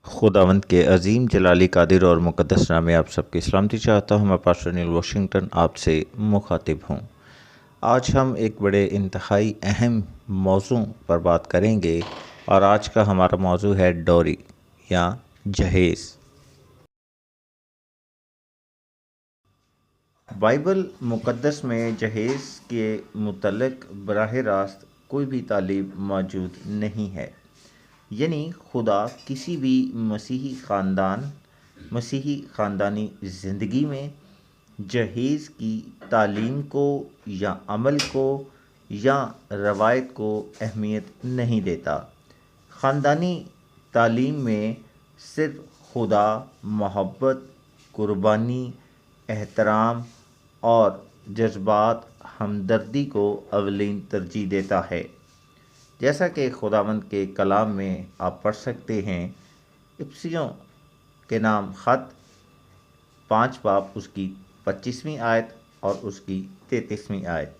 خداوند کے عظیم جلالی قادر اور مقدس نام میں آپ سب کی سلامتی چاہتا ہوں۔ میں پاسٹر نیل واشنگٹن آپ سے مخاطب ہوں۔ آج ہم ایک بڑے انتہائی اہم موضوع پر بات کریں گے، اور آج کا ہمارا موضوع ہے ڈوری یا جہیز۔ بائبل مقدس میں جہیز کے متعلق براہ راست کوئی بھی تعلیم موجود نہیں ہے، یعنی خدا کسی بھی مسیحی خاندانی زندگی میں جہیز کی تعلیم کو یا عمل کو یا روایت کو اہمیت نہیں دیتا۔ خاندانی تعلیم میں صرف خدا، محبت، قربانی، احترام اور جذبات ہمدردی کو اولین ترجیح دیتا ہے، جیسا کہ خداوند کے کلام میں آپ پڑھ سکتے ہیں۔ افسیوں کے نام خط 5 باب اس کی 25ویں آیت اور اس کی 33ویں آیت۔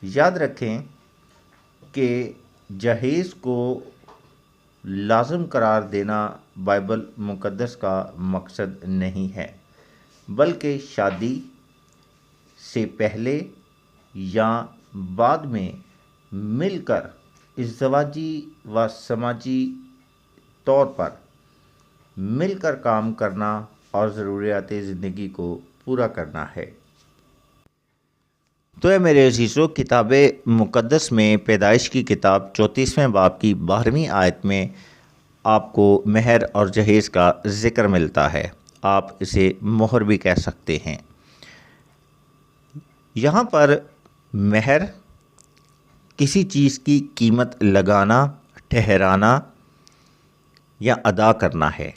یاد رکھیں کہ جہیز کو لازم قرار دینا بائبل مقدس کا مقصد نہیں ہے، بلکہ شادی سے پہلے یا بعد میں مل کر ازدواجی و سماجی طور پر مل کر کام کرنا اور ضروریات زندگی کو پورا کرنا ہے۔ تو میرے عزیزو، کتاب مقدس میں پیدائش کی کتاب 34ویں باب کی 12ویں آیت میں آپ کو مہر اور جہیز کا ذکر ملتا ہے۔ آپ اسے مہر بھی کہہ سکتے ہیں۔ یہاں پر مہر کسی چیز کی قیمت لگانا، ٹھہرانا یا ادا کرنا ہے،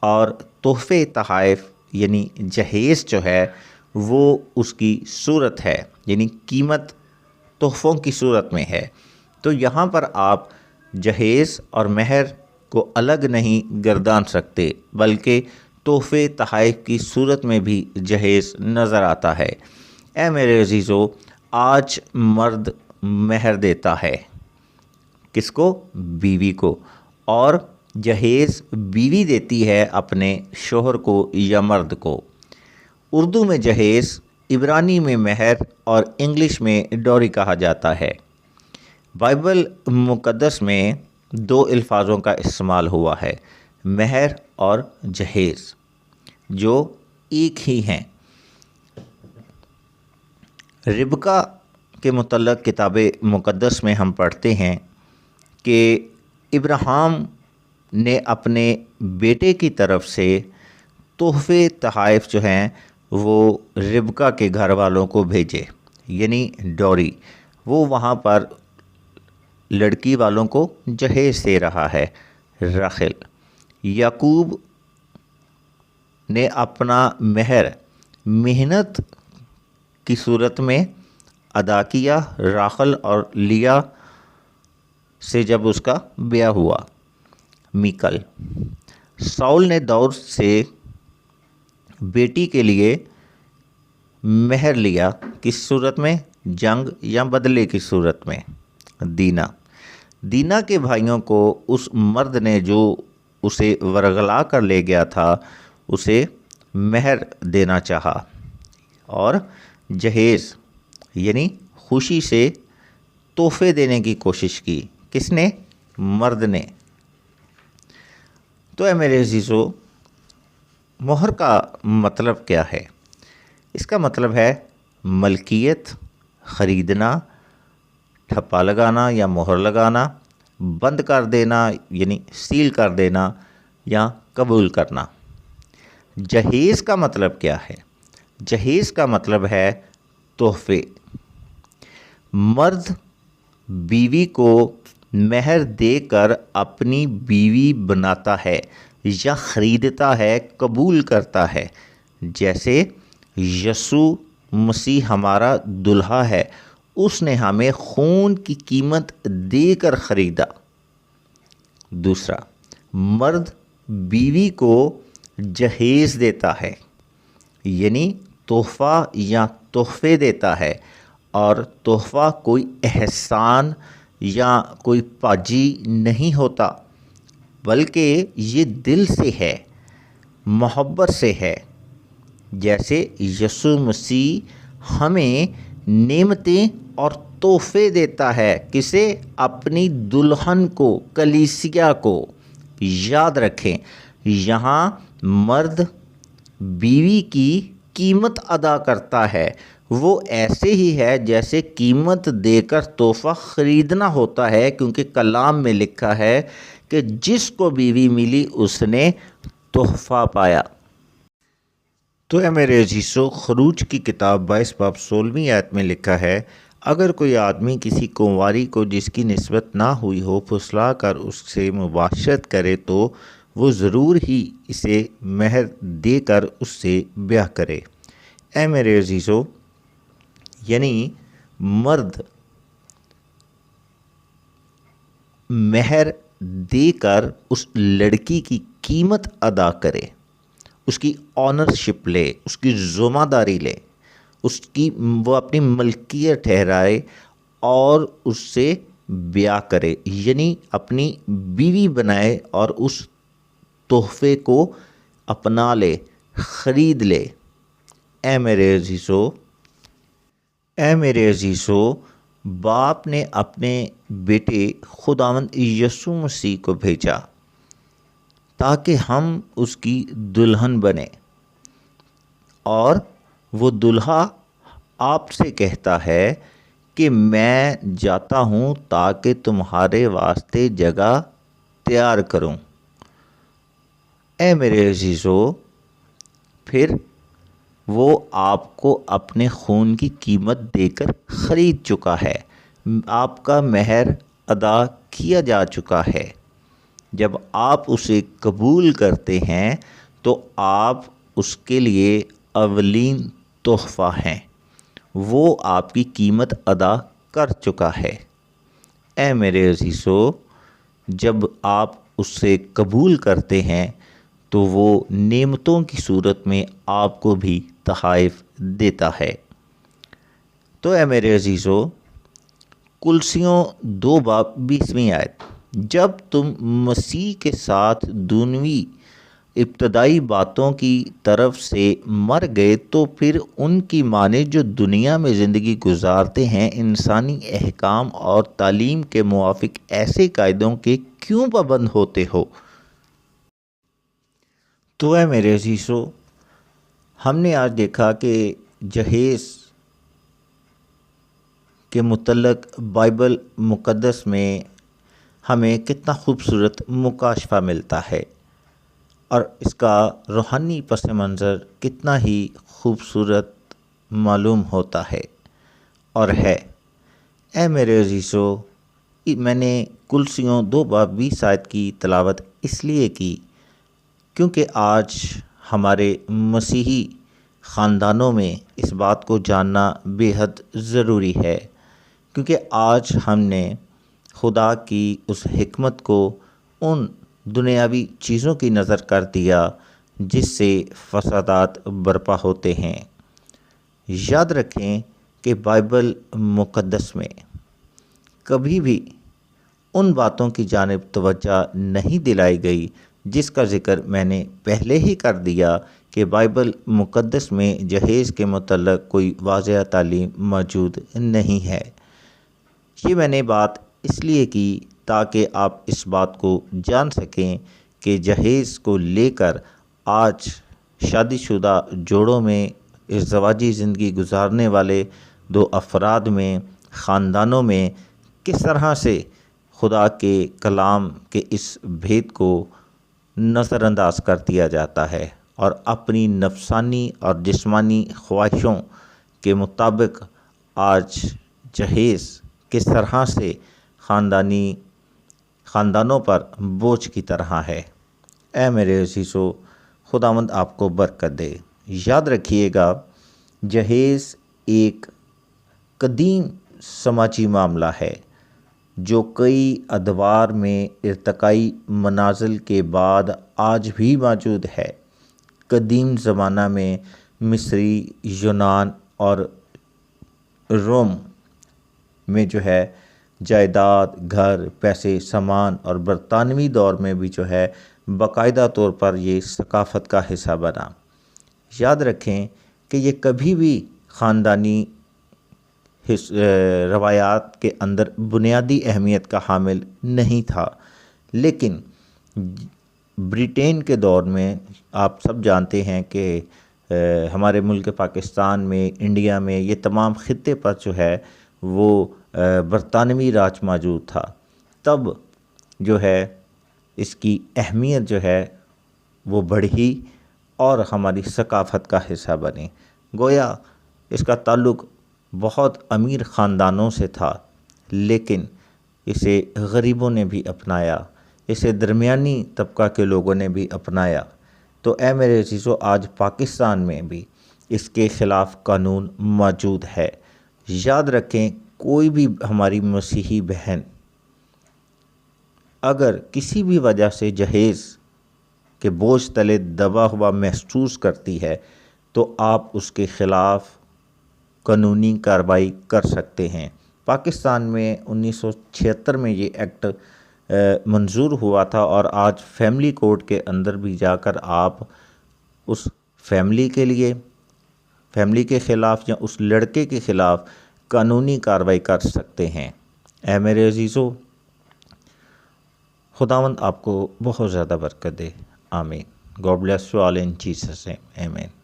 اور تحفے تحائف یعنی جہیز جو ہے وہ اس کی صورت ہے، یعنی قیمت تحفوں کی صورت میں ہے۔ تو یہاں پر آپ جہیز اور مہر کو الگ نہیں گردان سکتے، بلکہ تحفے تحائف کی صورت میں بھی جہیز نظر آتا ہے۔ اے میرے عزیزو، آج مرد مہر دیتا ہے، کس کو؟ بیوی کو، اور جہیز بیوی دیتی ہے اپنے شوہر کو یا مرد کو۔ اردو میں جہیز، عبرانی میں مہر اور انگلش میں ڈوری کہا جاتا ہے۔ بائبل مقدس میں 2 الفاظوں کا استعمال ہوا ہے، مہر اور جہیز، جو ایک ہی ہیں۔ ربکا کے متعلق کتاب مقدس میں ہم پڑھتے ہیں کہ ابراہیم نے اپنے بیٹے کی طرف سے تحفے تحائف جو ہیں وہ ربکا کے گھر والوں کو بھیجے، یعنی ڈوری۔ وہ وہاں پر لڑکی والوں کو جہیز دے رہا ہے، رحل۔ یعقوب نے اپنا مہر محنت کی صورت میں ادا کیا، راحل اور لیا سے جب اس کا بیاہ ہوا، میکل۔ ساؤل نے داؤد سے بیٹی کے لیے مہر لیا، کس صورت میں؟ جنگ یا بدلے کی صورت میں، دینا کے بھائیوں کو اس مرد نے جو اسے ورغلا کر لے گیا تھا اسے مہر دینا چاہا، اور جہیز یعنی خوشی سے تحفے دینے کی کوشش کی۔ کس نے؟ مرد نے۔ تو اے میرے عزیزو، مہر کا مطلب کیا ہے؟ اس کا مطلب ہے ملکیت، خریدنا، ٹھپا لگانا یا مہر لگانا، بند کر دینا یعنی سیل کر دینا، یا قبول کرنا۔ جہیز کا مطلب کیا ہے؟ جہیز کا مطلب ہے تحفے۔ مرد بیوی کو مہر دے کر اپنی بیوی بناتا ہے یا خریدتا ہے، قبول کرتا ہے، جیسے یسوع مسیح ہمارا دلہا ہے، اس نے ہمیں خون کی قیمت دے کر خریدا۔ دوسرا، مرد بیوی کو جہیز دیتا ہے، یعنی تحفہ یا تحفے دیتا ہے، اور تحفہ کوئی احسان یا کوئی پاجی نہیں ہوتا، بلکہ یہ دل سے ہے، محبت سے ہے۔ جیسے یسوع مسیح ہمیں نعمتیں اور تحفے دیتا ہے، کسے؟ اپنی دلہن کو، کلیسیا کو۔ یاد رکھیں، یہاں مرد بیوی کی قیمت ادا کرتا ہے، وہ ایسے ہی ہے جیسے قیمت دے کر تحفہ خریدنا ہوتا ہے، کیونکہ کلام میں لکھا ہے کہ جس کو بیوی ملی اس نے تحفہ پایا۔ تو اے میرے عزیزو، خروج کی کتاب 22 باب 16 آیت میں لکھا ہے، اگر کوئی آدمی کسی کنواری کو جس کی نسبت نہ ہوئی ہو پھسلا کر اس سے مباشرت کرے تو وہ ضرور ہی اسے مہر دے کر اس سے بیاہ کرے۔ اے میرے عزیزو، یعنی مرد مہر دے کر اس لڑکی کی قیمت ادا کرے، اس کی آنرشپ لے، اس کی ذمہ داری لے، وہ اپنی ملکیت ٹھہرائے اور اس سے بیاہ کرے، یعنی اپنی بیوی بنائے اور اس تحفے کو اپنا لے، خرید لے۔ اے میرے عزیزو، باپ نے اپنے بیٹے خداوند یسوع مسیح کو بھیجا تاکہ ہم اس کی دلہن بنیں، اور وہ دلہا آپ سے کہتا ہے کہ میں جاتا ہوں تاکہ تمہارے واسطے جگہ تیار کروں۔ اے میرے عزیزو، پھر وہ آپ کو اپنے خون کی قیمت دے کر خرید چکا ہے، آپ کا مہر ادا کیا جا چکا ہے۔ جب آپ اسے قبول کرتے ہیں تو آپ اس کے لیے اولین تحفہ ہیں، وہ آپ کی قیمت ادا کر چکا ہے۔ اے میرے عزیزو، جب آپ اس سے قبول کرتے ہیں تو وہ نعمتوں کی صورت میں آپ کو بھی تحائف دیتا ہے۔ تو اے میرے عزیزو، کلسیوں 2 باب 20 آیت، جب تم مسیح کے ساتھ دنیوی ابتدائی باتوں کی طرف سے مر گئے تو پھر ان کی مانند جو دنیا میں زندگی گزارتے ہیں انسانی احکام اور تعلیم کے موافق ایسے قاعدوں کے کیوں پابند ہوتے ہو؟ تو اے میرے عزیزو، ہم نے آج دیکھا کہ جہیز کے متعلق بائبل مقدس میں ہمیں کتنا خوبصورت مکاشفہ ملتا ہے، اور اس کا روحانی پس منظر کتنا ہی خوبصورت معلوم ہوتا ہے اور ہے۔ اے میرے عزیزو، میں نے کلسیوں 2 باب 20 آیت کی تلاوت اس لیے کی کیونکہ آج ہمارے مسیحی خاندانوں میں اس بات کو جاننا بے حد ضروری ہے، کیونکہ آج ہم نے خدا کی اس حکمت کو ان دنیاوی چیزوں کی نظر کر دیا جس سے فسادات برپا ہوتے ہیں۔ یاد رکھیں کہ بائبل مقدس میں کبھی بھی ان باتوں کی جانب توجہ نہیں دلائی گئی جس کا ذکر میں نے پہلے ہی کر دیا کہ بائبل مقدس میں جہیز کے متعلق کوئی واضح تعلیم موجود نہیں ہے۔ یہ میں نے بات اس لیے کی تاکہ آپ اس بات کو جان سکیں کہ جہیز کو لے کر آج شادی شدہ جوڑوں میں، ازدواجی زندگی گزارنے والے 2 افراد میں، خاندانوں میں کس طرح سے خدا کے کلام کے اس بھید کو نظر انداز کر دیا جاتا ہے، اور اپنی نفسانی اور جسمانی خواہشوں کے مطابق آج جہیز کس طرح سے خاندانوں پر بوجھ کی طرح ہے۔ اے میرے عزیزو، خداوند آپ کو برکت دے۔ یاد رکھیے گا، جہیز ایک قدیم سماجی معاملہ ہے جو کئی ادوار میں ارتقائی منازل کے بعد آج بھی موجود ہے۔ قدیم زمانہ میں مصری، یونان اور روم میں جائیداد، گھر، پیسے، سامان اور برطانوی دور میں بھی جو ہے باقاعدہ طور پر یہ ثقافت کا حصہ بنا۔ یاد رکھیں کہ یہ کبھی بھی خاندانی روایات کے اندر بنیادی اہمیت کا حامل نہیں تھا، لیکن برٹین کے دور میں آپ سب جانتے ہیں کہ ہمارے ملک پاکستان میں، انڈیا میں، یہ تمام خطے پر جو ہے وہ برطانوی راج موجود تھا۔ تب جو ہے اس کی اہمیت جو ہے وہ بڑھی اور ہماری ثقافت کا حصہ بنی۔ گویا اس کا تعلق بہت امیر خاندانوں سے تھا، لیکن اسے غریبوں نے بھی اپنایا، اسے درمیانی طبقہ کے لوگوں نے بھی اپنایا۔ تو اے میرے عزیزو، آج پاکستان میں بھی اس کے خلاف قانون موجود ہے۔ یاد رکھیں، کوئی بھی ہماری مسیحی بہن اگر کسی بھی وجہ سے جہیز کے بوجھ تلے دبا ہوا محسوس کرتی ہے تو آپ اس کے خلاف قانونی کارروائی کر سکتے ہیں۔ پاکستان میں 1976 میں یہ ایکٹ منظور ہوا تھا، اور آج فیملی کورٹ کے اندر بھی جا کر آپ اس فیملی کے لیے، فیملی کے خلاف یا اس لڑکے کے خلاف قانونی کارروائی کر سکتے ہیں۔ اے میرے عزیزو، خداوند آپ کو بہت زیادہ برکت دے۔ آمین۔ God bless you all in Jesus' name. Amen.